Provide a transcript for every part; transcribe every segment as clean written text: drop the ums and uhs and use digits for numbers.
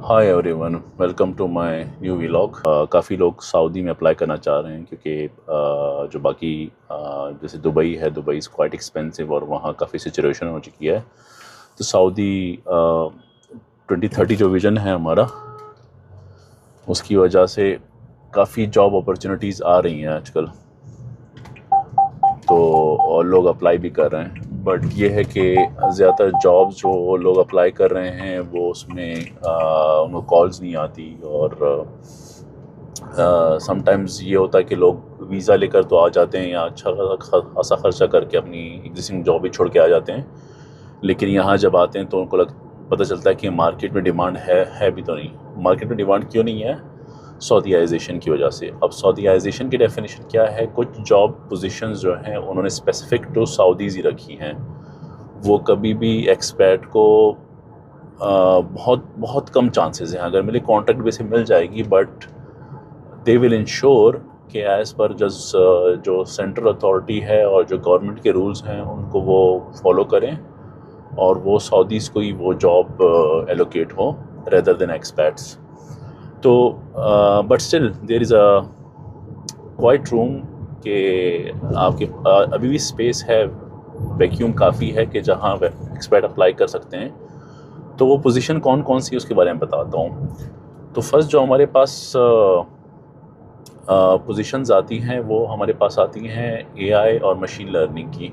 Hi everyone, welcome to my new vlog. काफ़ी लोग Saudi में अप्लाई करना चाह रहे हैं क्योंकि जो बाकी जैसे दुबई है, दुबई इज़ क्वाइट एक्सपेंसिव और वहाँ काफ़ी सिचुएशन हो चुकी है। तो सऊदी 2030 जो विज़न है हमारा, उसकी वजह से काफ़ी जॉब अपॉर्चुनिटीज़ आ रही हैं आजकल। तो और लोग अप्लाई भी कर रहे हैं, बट ये है कि ज़्यादातर जॉब्स जो लोग अप्लाई कर रहे हैं वो उसमें उनको कॉल्स नहीं आती। और समटाइम्स ये होता है कि लोग वीज़ा लेकर तो आ जाते हैं, या अच्छा खासा खर्चा करके अपनी एग्जिस्टिंग जॉब भी छोड़ के आ जाते हैं, लेकिन यहाँ जब आते हैं तो उनको पता चलता है कि मार्केट में डिमांड है भी तो नहीं। मार्केट में डिमांड क्यों नहीं है? सऊदीयाइजेशन की वजह से। अब सऊदीयाइजेशन की डेफिनेशन क्या है? कुछ जॉब पोजीशंस जो हैं उन्होंने स्पेसिफिक टू सऊदीज़ ही रखी हैं। वो कभी भी एक्सपैट को बहुत बहुत कम चांसेस हैं, अगर मिले कॉन्ट्रैक्ट बेस पे मिल जाएगी, बट दे विल इंश्योर कि एज़ पर जो सेंट्रल अथॉरिटी है और जो गवर्नमेंट के रूल्स हैं उनको वो फॉलो करें, और वो सऊदीज़ को ही वो जॉब एलोकेट हो रेदर देन एक्सपैट्स। तो but still there is a quite room कि आपके अभी भी स्पेस है, वैक्यूम काफ़ी है कि जहाँ एक्सपैट अप्लाई कर सकते हैं। तो वो पोजीशन कौन कौन सी उसके बारे में बताता हूँ। तो फर्स्ट जो हमारे पास पोजीशंस आती हैं वो हमारे पास आती हैं एआई और मशीन लर्निंग की।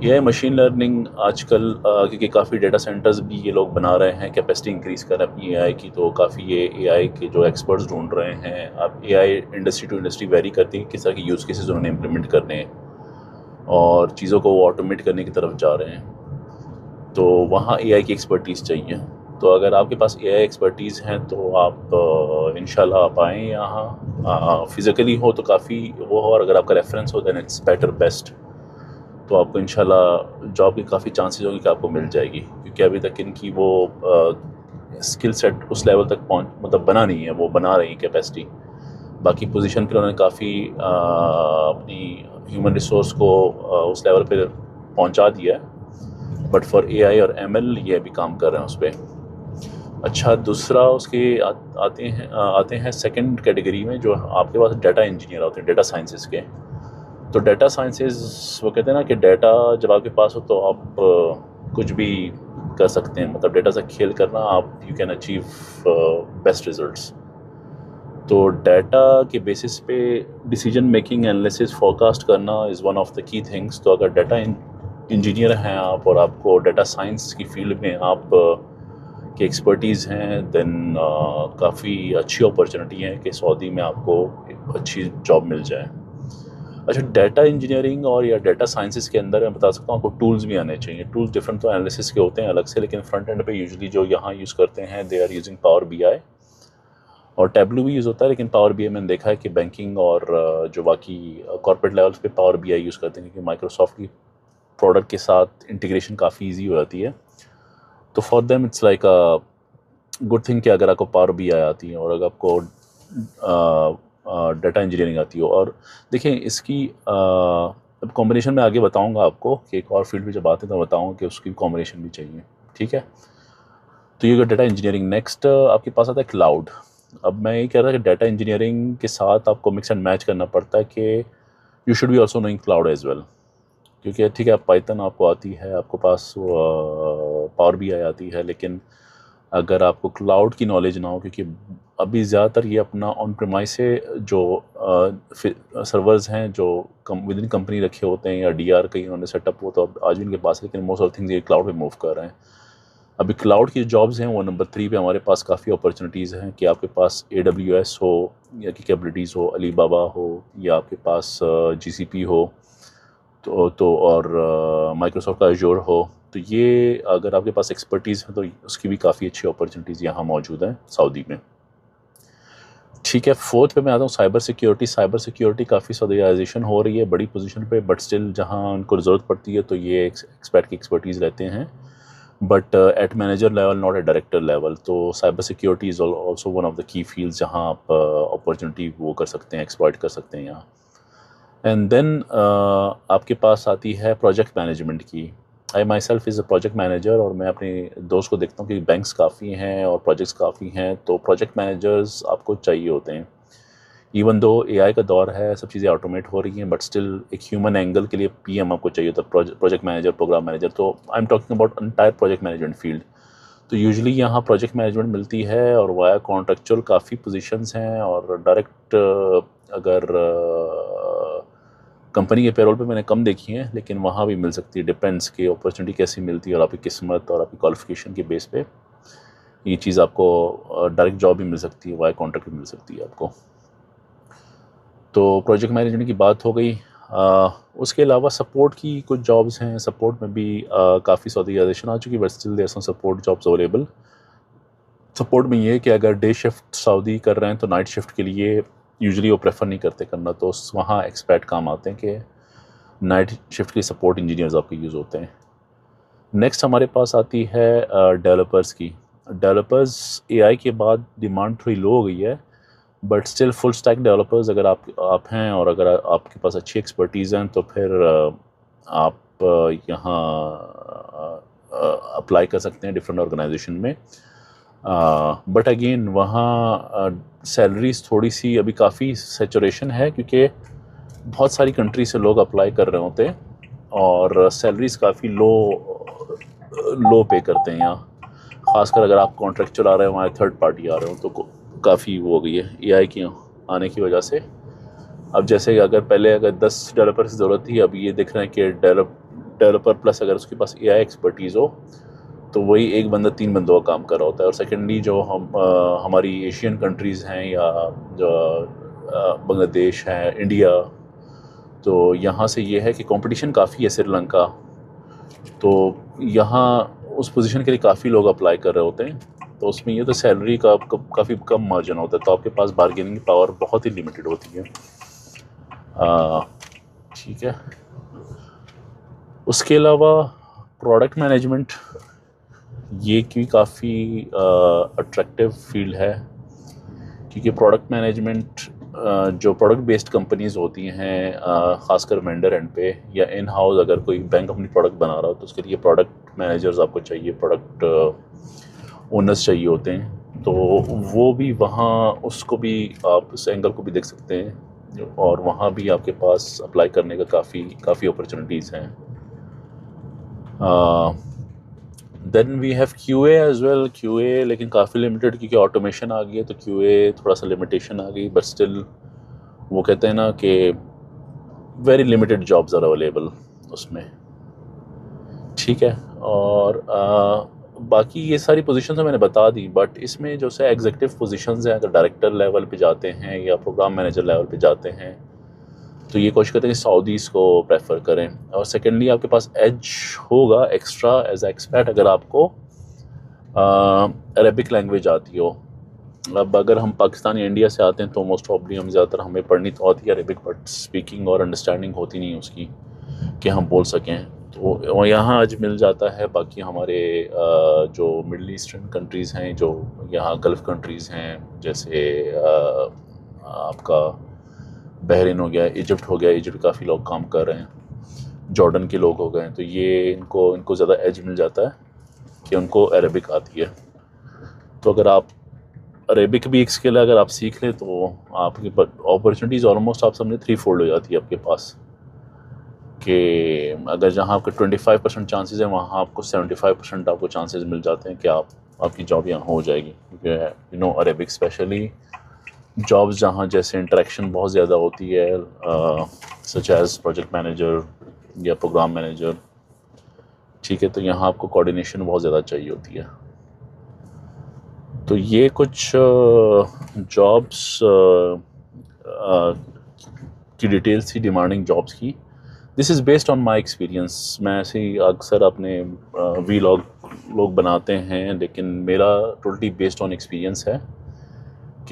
एआई मशीन लर्निंग आजकल क्योंकि काफ़ी डेटा सेंटर्स भी ये लोग बना रहे हैं, कैपेसिटी इंक्रीज़ कर रहे हैं अपनी एआई की, तो काफ़ी ये एआई के जो एक्सपर्ट्स ढूंढ रहे हैं। अब AI industry to industry vary करती है किस तरह के यूज़ केसेस उन्होंने इम्प्लीमेंट करने हैं और चीज़ों को ऑटोमेट करने की तरफ जा रहे हैं। तो वहाँ एआई की एक्सपर्टीज़ चाहिए। तो अगर आपके पास एआई एक्सपर्टीज़ हैं तो आप इंशाल्लाह आप आएँ यहाँ। फिज़िकली हो तो काफ़ी वो हो, और अगर आपका रेफरेंस हो दैन इट्स बेटर बेस्ट। तो आपको इंशाल्लाह जॉब की काफ़ी चांसेस होंगे कि आपको मिल जाएगी, क्योंकि अभी तक इनकी वो स्किल सेट उस लेवल तक मतलब बना नहीं है, वो बना रही है कैपेसिटी। बाकी पोजीशन पर उन्होंने काफ़ी अपनी ह्यूमन रिसोर्स को उस लेवल पे पहुंचा दिया है, बट फॉर एआई और एमएल ये भी काम कर रहे हैं उस पर। अच्छा, दूसरा उसके आते हैं सेकंड कैटेगरी में, जो आपके पास डाटा इंजीनियर होते हैं, डाटा साइंसेस के। तो डाटा साइंसेस वो कहते हैं ना कि डाटा जब आपके पास हो तो आप कुछ भी कर सकते हैं, मतलब डाटा से खेल करना, आप you can achieve best results. तो डाटा के बेसिस पे डिसीजन मेकिंग, एनालिसिस, फोरकास्ट करना इज़ वन ऑफ द की थिंग्स। तो अगर डाटा इंजीनियर हैं आप और आपको डाटा साइंस की फील्ड में आप की एक्सपर्टीज़ हैं, देन काफ़ी अच्छी अपॉर्चुनिटी है कि सऊदी में आपको एक अच्छी जॉब मिल जाए। अच्छा, डाटा इंजीनियरिंग और या डाटा साइंसेस के अंदर मैं बता सकता हूँ आपको टूल्स भी आने चाहिए। टूल्स डिफरेंट तो एनालिसिस के होते हैं अलग से, लेकिन फ्रंट एंड पे यूजुअली जो यहाँ यूज़ करते हैं they are using Power BI, और टैबलू भी यूज़ होता है, लेकिन पावर बीआई मैंने देखा है कि बैंकिंग और जो बाकी कॉर्पोरेट लेवल्स पे पावर बीआई यूज़ करते हैं, क्योंकि माइक्रोसॉफ्ट की प्रोडक्ट के साथ इंटीग्रेशन काफ़ी ईजी हो जाती है। तो for them it's like a good thing कि अगर आपको पावर बीआई आती है और अगर आपको डाटा इंजीनियरिंग आती हो। और देखें इसकी अब कॉम्बिनेशन में आगे बताऊंगा आपको कि एक और फील्ड में जब आते हैं तो बताऊंगा कि उसकी कॉम्बिनेशन भी चाहिए, ठीक है। तो ये डाटा इंजीनियरिंग। नेक्स्ट आपके पास आता है क्लाउड। अब मैं ये कह रहा था कि डाटा इंजीनियरिंग के साथ आपको मिक्स एंड मैच करना पड़ता है कि you should be also knowing cloud as well, क्योंकि ठीक है पाइथन आपको आती है, आपको पास पावर भी आती है, लेकिन अगर आपको क्लाउड की नॉलेज ना हो, क्योंकि अभी ज़्यादातर ये अपना ऑन प्रेमाइस से जो सर्वर्स हैं जो विद इन कंपनी रखे होते हैं या डीआर कहीं उन्होंने सेटअप हो तो अब आज भी इनके पास है, लेकिन मोस्ट ऑफ थिंग्स ये क्लाउड पे मूव कर रहे हैं। अभी क्लाउड की जॉब्स हैं वो नंबर 3 पे हमारे पास काफ़ी अपॉर्चुनिटीज़ हैं कि आपके पास AWS हो या की कैपेबिलिटीज़ हो, अलीबाबा हो, या आपके पास GCP हो, तो और माइक्रोसॉफ्ट का एज़्योर हो। तो ये अगर आपके पास एक्सपर्टीज़ है तो उसकी भी काफ़ी अच्छी अपॉर्चुनिटीज़ यहाँ मौजूद हैं सऊदी में, ठीक है। फोर्थ पे मैं आता हूँ साइबर सिक्योरिटी। साइबर सिक्योरिटी काफ़ी सऊदीयाइजेशन हो रही है बड़ी पोजीशन पे, बट स्टिल जहाँ उनको ज़रूरत पड़ती है तो ये एक्सपर्ट की एक्सपर्टीज़ रहते हैं, but at manager level not at director level. तो cyber security is also one of the key fields जहाँ आप अपॉर्चुनिटी वो कर सकते हैं, एक्सप्लॉइट कर सकते हैं यहाँ। एंड देन आपके पास आती है प्रोजेक्ट मैनेजमेंट की। I myself is a project manager, और मैं अपने दोस्त को देखता हूँ कि बैंक्स काफ़ी हैं और प्रोजेक्ट्स काफ़ी हैं, तो प्रोजेक्ट मैनेजर्स आपको चाहिए होते हैं। इवन दो एआई का दौर है, सब चीज़ें ऑटोमेट हो रही हैं, बट स्टिल एक ह्यूमन एंगल के लिए पीएम आपको चाहिए होता है, प्रोजेक्ट मैनेजर, प्रोग्राम मैनेजर। तो I am talking about entire project management field. तो यूजुअली यहाँ प्रोजेक्ट मैनेजमेंट मिलती है, और वाया कॉन्ट्रेक्चुअल काफ़ी पोजीशंस हैं, और डायरेक्ट अगर कंपनी के पेरोल पे मैंने कम देखी है, लेकिन वहाँ भी मिल सकती है। डिपेंड्स कि अपॉर्चुनिटी कैसी मिलती है और आपकी किस्मत और आपकी क्वालिफिकेशन के बेस पे ये चीज़ आपको डायरेक्ट जॉब भी मिल सकती है, वाया कॉन्ट्रैक्ट भी मिल सकती है आपको। तो प्रोजेक्ट मैनेजमेंट की बात हो गई। उसके अलावा सपोर्ट की कुछ जॉब्स हैं, सपोर्ट में भी काफ़ी सॉलिडाइजेशन आ चुकी है, but still there some support jobs available. Support में ये है कि अगर डे शिफ्ट सऊदी कर रहे हैं तो नाइट शिफ्ट के लिए यूजुअली वो प्रेफर नहीं करते करना, तो वहाँ एक्सपर्ट काम आते हैं कि नाइट शिफ्ट के सपोर्ट इंजीनियर्स आपके यूज़ होते हैं। नेक्स्ट हमारे पास आती है डेवलपर्स की। डेवलपर्स एआई के बाद डिमांड थोड़ी लो हो गई है, but still full stack developers अगर आप हैं और अगर आपके पास अच्छी एक्सपर्टीज़ हैं तो फिर आप यहाँ अप्लाई कर सकते हैं डिफरेंट ऑर्गेनाइजेशन में। बट अगेन वहाँ सैलरीज थोड़ी सी अभी काफ़ी सेचुरेशन है, क्योंकि बहुत सारी कंट्री से लोग अप्लाई कर रहे होते हैं और सैलरीज काफ़ी लो पे करते हैं यहाँ। ख़ासकर अगर आप कॉन्ट्रैक्चुअल आ रहे हो, वहाँ थर्ड पार्टी आ रहे हो, तो काफ़ी वो हो गई है एआई की आने की वजह से। अब जैसे अगर पहले अगर 10 डेवलपर की ज़रूरत थी, अब ये दिख रहा है कि डेवलपर प्लस अगर उसके पास एआई एक्सपर्टीज़ हो तो वही एक बंदा 3 बंदों का काम कर रहा होता है। और सेकेंडली जो हमारी एशियन कंट्रीज़ हैं या जो बांग्लादेश है, इंडिया, तो यहाँ से ये है कि कंपटीशन काफ़ी है। श्रीलंका, तो यहाँ उस पोजीशन के लिए काफ़ी लोग अप्लाई कर रहे होते हैं, तो उसमें ये तो सैलरी का काफ़ी कम मार्जिन होता है, तो आपके पास बार्गेनिंग पावर बहुत ही लिमिटेड होती है। ठीक है। उसके अलावा प्रोडक्ट मैनेजमेंट ये भी काफ़ी अट्रैक्टिव फील्ड है, क्योंकि प्रोडक्ट मैनेजमेंट जो प्रोडक्ट बेस्ड कंपनीज़ होती हैं, ख़ासकर वेंडर एंड पे या इन हाउस, अगर कोई बैंक अपनी प्रोडक्ट बना रहा हो तो उसके लिए प्रोडक्ट मैनेजर्स आपको चाहिए, प्रोडक्ट ओनर्स चाहिए होते हैं। तो वो भी वहाँ उसको भी आप उस एंगल को भी देख सकते हैं, और वहाँ भी आपके पास अप्लाई करने का काफ़ी अपॉर्चुनिटीज़ हैं। Then we have QA as well. QA लेकिन काफ़ी लिमिटेड, क्योंकि ऑटोमेशन आ गई है तो क्यूए थोड़ा सा लिमिटेशन आ गई, बट स्टिल वो कहते हैं ना कि very limited jobs are available उसमें। ठीक है। और बाकी ये सारी पोजीशंस मैंने बता दी, बट इसमें जो से एग्जीक्यूटिव पोजीशंस हैं, अगर डायरेक्टर लेवल पे जाते हैं या प्रोग्राम मैनेजर लेवल पे जाते हैं तो ये कोशिश करते हैं कि सऊदीज़ को प्रेफर करें। और सेकेंडली आपके पास एज होगा एक्स्ट्रा एज एक्सपर्ट अगर आपको अरबिक लैंग्वेज आती हो। अब अगर हम पाकिस्तान या इंडिया से आते हैं तो मोस्ट प्रॉब्ली हम ज़्यादातर हमें पढ़नी तो आती है अरबिक, बट स्पीकिंग और अंडरस्टैंडिंग होती नहीं उसकी कि हम बोल सकें। तो यहाँ आज मिल जाता है। बाकी हमारे जो मिडल ईस्टर्न कंट्रीज़ हैं, जो यहाँ गल्फ़ कंट्रीज़ हैं, जैसे आपका बहरीन हो गया, इजिप्ट हो गया, इजिप्ट काफ़ी लोग काम कर रहे हैं, जॉर्डन के लोग हो गए हैं, तो ये इनको ज़्यादा एज मिल जाता है कि उनको अरबिक आती है। तो अगर आप अरेबिक भी एक स्किल है, अगर आप सीख लें तो आपकी अपॉर्चुनिटीज़ ऑलमोस्ट आप समझे 3 फोल्ड हो जाती है आपके पास। कि अगर जहाँ आपके 25% चांसेस हैं, वहाँ आपको 75% आपको चांसेस मिल जाते हैं कि आपकी जॉब यहाँ हो जाएगी। क्योंकि अरेबिक स्पेशली जॉब्स जहाँ जैसे इंटरेक्शन बहुत ज़्यादा होती है, सच एज प्रोजेक्ट मैनेजर या प्रोग्राम मैनेजर, ठीक है, तो यहाँ आपको कोऑर्डिनेशन बहुत ज़्यादा चाहिए होती है। तो ये कुछ जॉब्स की डिटेल्स थी, डिमांडिंग जॉब्स की। This is based on my experience. मैं ऐसे ही अक्सर अपने वीलॉग लोग बनाते हैं, लेकिन मेरा टोटली बेस्ड ऑन एक्सपीरियंस है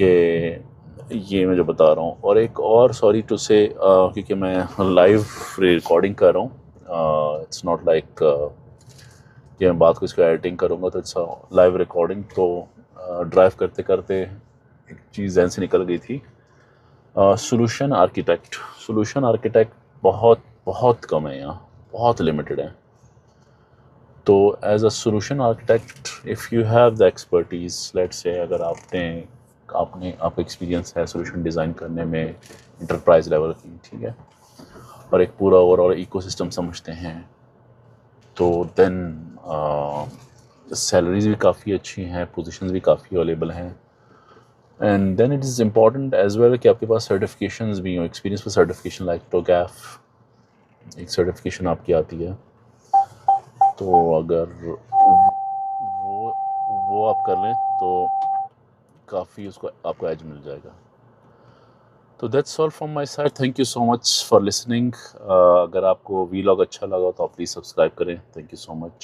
कि ये मैं जो बता रहा हूँ। और एक और सॉरी टू से, क्योंकि मैं लाइव रिकॉर्डिंग कर रहा हूँ, इट्स नॉट लाइक कि मैं बात को इसको एडिटिंग करूँगा, तो इट्स लाइव रिकॉर्डिंग। तो ड्राइव करते करते एक चीज़ जहन से निकल गई थी। सॉल्यूशन आर्किटेक्ट बहुत बहुत कम है यहाँ, बहुत लिमिटेड है। तो as a solution architect, if you have the expertise, let's say अगर आपका एक्सपीरियंस है सोल्यूशन डिज़ाइन करने में इंटरप्राइज लेवल की, ठीक है, और एक पूरा ओवरऑल इकोसिस्टम समझते हैं, तो देन सैलरीज भी काफ़ी अच्छी हैं, पोजीशंस भी काफ़ी अवेलेबल हैं, and then it is important as well कि आपके पास सर्टिफिकेशंस भी हों, एक्सपीरियंस पर सर्टिफिकेशन लाइक टोगैफ एक सर्टिफिकेशन आपकी आती है, तो अगर वो आप कर लें तो काफ़ी उसको आपको एज मिल जाएगा। तो that's all from my side, thank you so much for listening. अगर आपको वीलॉग अच्छा लगा तो आप प्लीज़ सब्सक्राइब करें। Thank you so much.